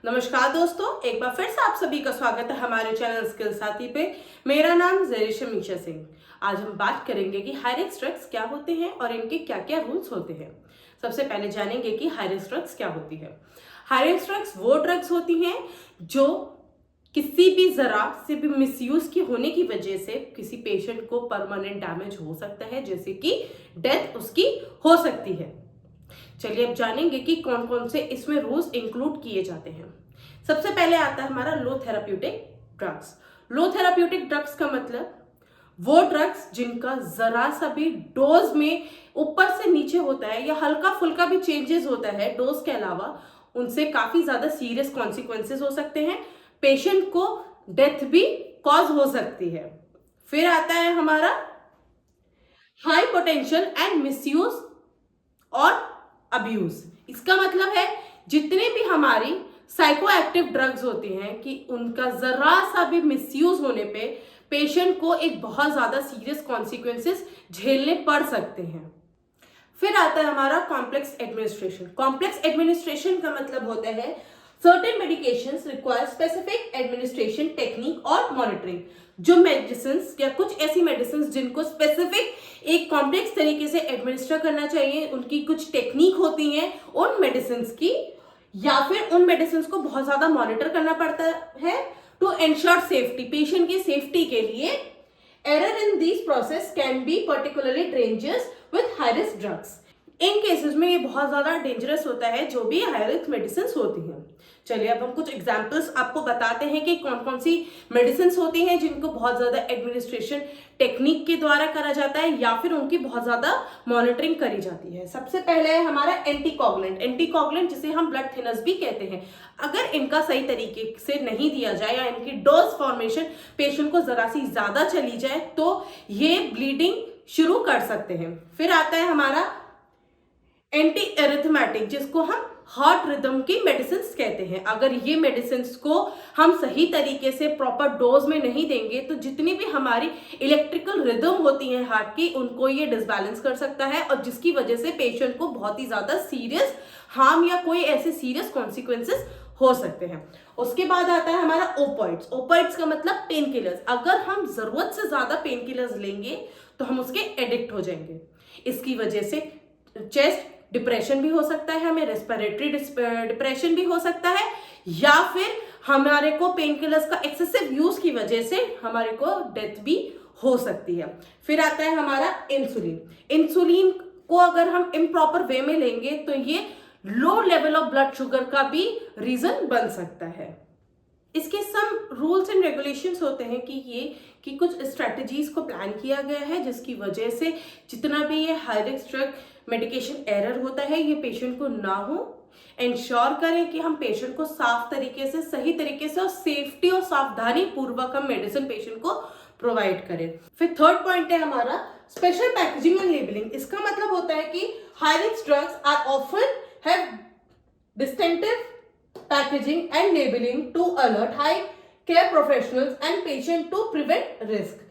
नमस्कार दोस्तों, एक बार फिर से आप सभी का स्वागत है हमारे चैनल स्किल साथी पे। मेरा नाम ज़रीशा मीशा सिंह। आज हम बात करेंगे कि हाई रिस्क ड्रग्स क्या होते हैं और इनके क्या क्या रूल्स होते हैं। सबसे पहले जानेंगे कि हाई रिस्क ड्रग्स क्या होती है। हाई रिस्क ड्रग्स वो ड्रग्स होती हैं जो किसी भी जरा से भी मिसयूज की होने की वजह से किसी पेशेंट को परमानेंट डैमेज हो सकता है, जैसे कि डेथ उसकी हो सकती है। चलिए अब जानेंगे कि कौन कौन से इसमें रूल्स इंक्लूड किए जाते हैं। सबसे पहले आता है हमारा लो थेराप्यूटिक ड्रग्स। लो थेराप्यूटिक ड्रग्स का मतलब वो ड्रग्स जिनका जरा सा भी डोज में ऊपर से नीचे होता है या हल्का फुल्का भी चेंजेस होता है डोज के अलावा, उनसे काफी ज्यादा सीरियस कॉन्सिक्वेंसेस हो सकते हैं। पेशेंट को डेथ भी कॉज हो सकती है। फिर आता है हमारा हाई पोटेंशियल एंड मिसयूज और अब्यूज। इसका मतलब है जितने भी हमारी साइको एक्टिव ड्रग्स होती हैं कि उनका जरा सा भी मिसयूज होने पे पेशेंट को एक बहुत ज्यादा सीरियस कॉन्सिक्वेंसेस झेलने पड़ सकते हैं। फिर आता है हमारा कॉम्प्लेक्स एडमिनिस्ट्रेशन। कॉम्प्लेक्स एडमिनिस्ट्रेशन का मतलब होता है certain medications require specific administration technique और मॉनिटरिंग। जो मेडिसिन या कुछ ऐसी मेडिसिन जिनको स्पेसिफिक एक कॉम्प्लेक्स तरीके से एडमिनिस्टर करना चाहिए, उनकी कुछ टेक्निक होती हैं उन मेडिसिन की, या फिर उन मेडिसिन को बहुत ज्यादा मॉनिटर करना पड़ता है टू एंश्योर सेफ्टी। पेशेंट की सेफ्टी के लिए error in this process can be particularly dangerous with high risk drugs. In cases में ये बहुत ज्यादा डेंजरस होता है जो भी हाई रिस्क मेडिसिन होती हैं। चलिए अब हम कुछ एग्जांपल्स आपको बताते हैं कि कौन कौन सी मेडिसिन होती हैं जिनको बहुत ज्यादा एडमिनिस्ट्रेशन टेक्निक के द्वारा करा जाता है या फिर उनकी बहुत ज्यादा मॉनिटरिंग करी जाती है। सबसे पहले है हमारा एंटीकॉगुलेंट। एंटीकॉगुलेंट जिसे हम ब्लड थिनर्स भी कहते हैं, अगर इनका सही तरीके से नहीं दिया जाए या इनकी डोज फॉर्मेशन पेशेंट को जरा सी ज्यादा चली जाए तो ये ब्लीडिंग शुरू कर सकते हैं। फिर आता है हमारा एंटी एरिथमेटिक, जिसको हम हार्ट रिदम की मेडिसिन कहते हैं। अगर ये मेडिसिन को हम सही तरीके से प्रॉपर डोज में नहीं देंगे तो जितनी भी हमारी इलेक्ट्रिकल रिदम होती है हार्ट की, उनको ये डिसबैलेंस कर सकता है और जिसकी वजह से पेशेंट को बहुत ही ज्यादा सीरियस हार्म या कोई ऐसे सीरियस कॉन्सिक्वेंसेस हो सकते हैं। उसके बाद आता है हमारा ओपिएट्स। ओपिएट्स का मतलब पेन किलर्स। अगर हम जरूरत से ज्यादा पेन किलर्स लेंगे तो हम उसके एडिक्ट हो जाएंगे। इसकी वजह से चेस्ट डिप्रेशन भी हो सकता है, हमें रेस्पिरेटरी डिप्रेशन भी हो सकता है, या फिर हमारे को पेन किलर्स का एक्सेसिव यूज की वजह से हमारे को डेथ भी हो सकती है। फिर आता है हमारा इंसुलिन। इंसुलिन को अगर हम इम्प्रॉपर वे में लेंगे तो ये low level of blood sugar का भी रीजन बन सकता है। इसके सम रूल्स एंड रेगुलेशंस होते हैं कि कुछ स्ट्रेटजीज को प्लान किया गया है जिसकी वजह से जितना भी ये high risk drug medication error होता है ये पेशेंट को ना हो। इंश्योर करें कि हम पेशेंट को साफ तरीके से, सही तरीके से और सेफ्टी और सावधानी पूर्वक हम मेडिसिन पेशेंट को प्रोवाइड करें। फिर थर्ड पॉइंट है हमारा स्पेशल पैकेजिंग एंड लेबलिंग। इसका मतलब होता है कि high risk drugs are often have distinctive packaging and labeling to alert high care professionals and patient to prevent risk।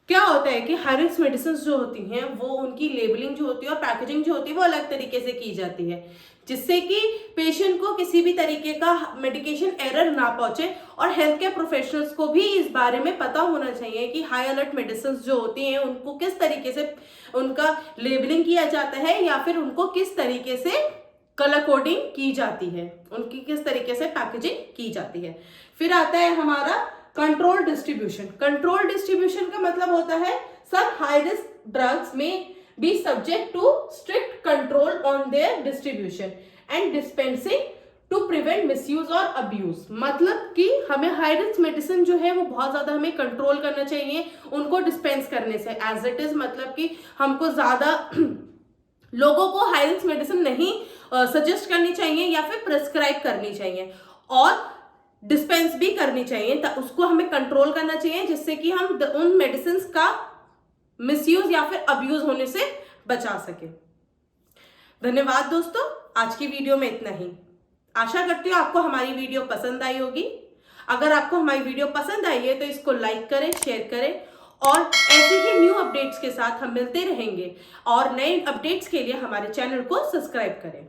क्या होता है कि हाई रिस्क मेडिसिन जो होती हैं वो उनकी लेबलिंग जो होती है और पैकेजिंग जो होती है वो अलग तरीके से की जाती है, जिससे कि पेशेंट को किसी भी तरीके का मेडिकेशन एरर ना पहुंचे। और हेल्थ केयर प्रोफेशनल्स को भी इस बारे में पता होना चाहिए कि हाई अलर्ट मेडिसिन जो होती हैं उनको किस तरीके से उनका लेबलिंग किया जाता है या फिर उनको किस तरीके से कलर कोडिंग की जाती है, उनकी किस तरीके से पैकेजिंग की जाती है। फिर आता है हमारा कंट्रोल डिस्ट्रीब्यूशन। कंट्रोल डिस्ट्रीब्यूशन का मतलब होता है सब हाई रिस्क ड्रग्स में be subject to strict control on their distribution and dispensing to prevent misuse और अब्यूज। मतलब कि हमें हाई रिस्क मेडिसिन जो है वो बहुत ज्यादा हमें कंट्रोल करना चाहिए उनको डिस्पेंस करने से। एज इट इज मतलब कि हमको ज्यादा लोगों को हाई रिस्क मेडिसिन नहीं सजेस्ट करनी चाहिए या फिर प्रिस्क्राइब करनी चाहिए और डिस्पेंस भी करनी चाहिए, तो उसको हमें कंट्रोल करना चाहिए जिससे कि हम उन मेडिसिन का मिसयूज या फिर अब्यूज होने से बचा सके। धन्यवाद दोस्तों, आज की वीडियो में इतना ही। आशा करती हूँ आपको हमारी वीडियो पसंद आई होगी। अगर आपको हमारी वीडियो पसंद आई है तो इसको लाइक करें, शेयर करें और ऐसे ही न्यू अपडेट्स के साथ हम मिलते रहेंगे और नए अपडेट्स के लिए हमारे चैनल को सब्सक्राइब करें।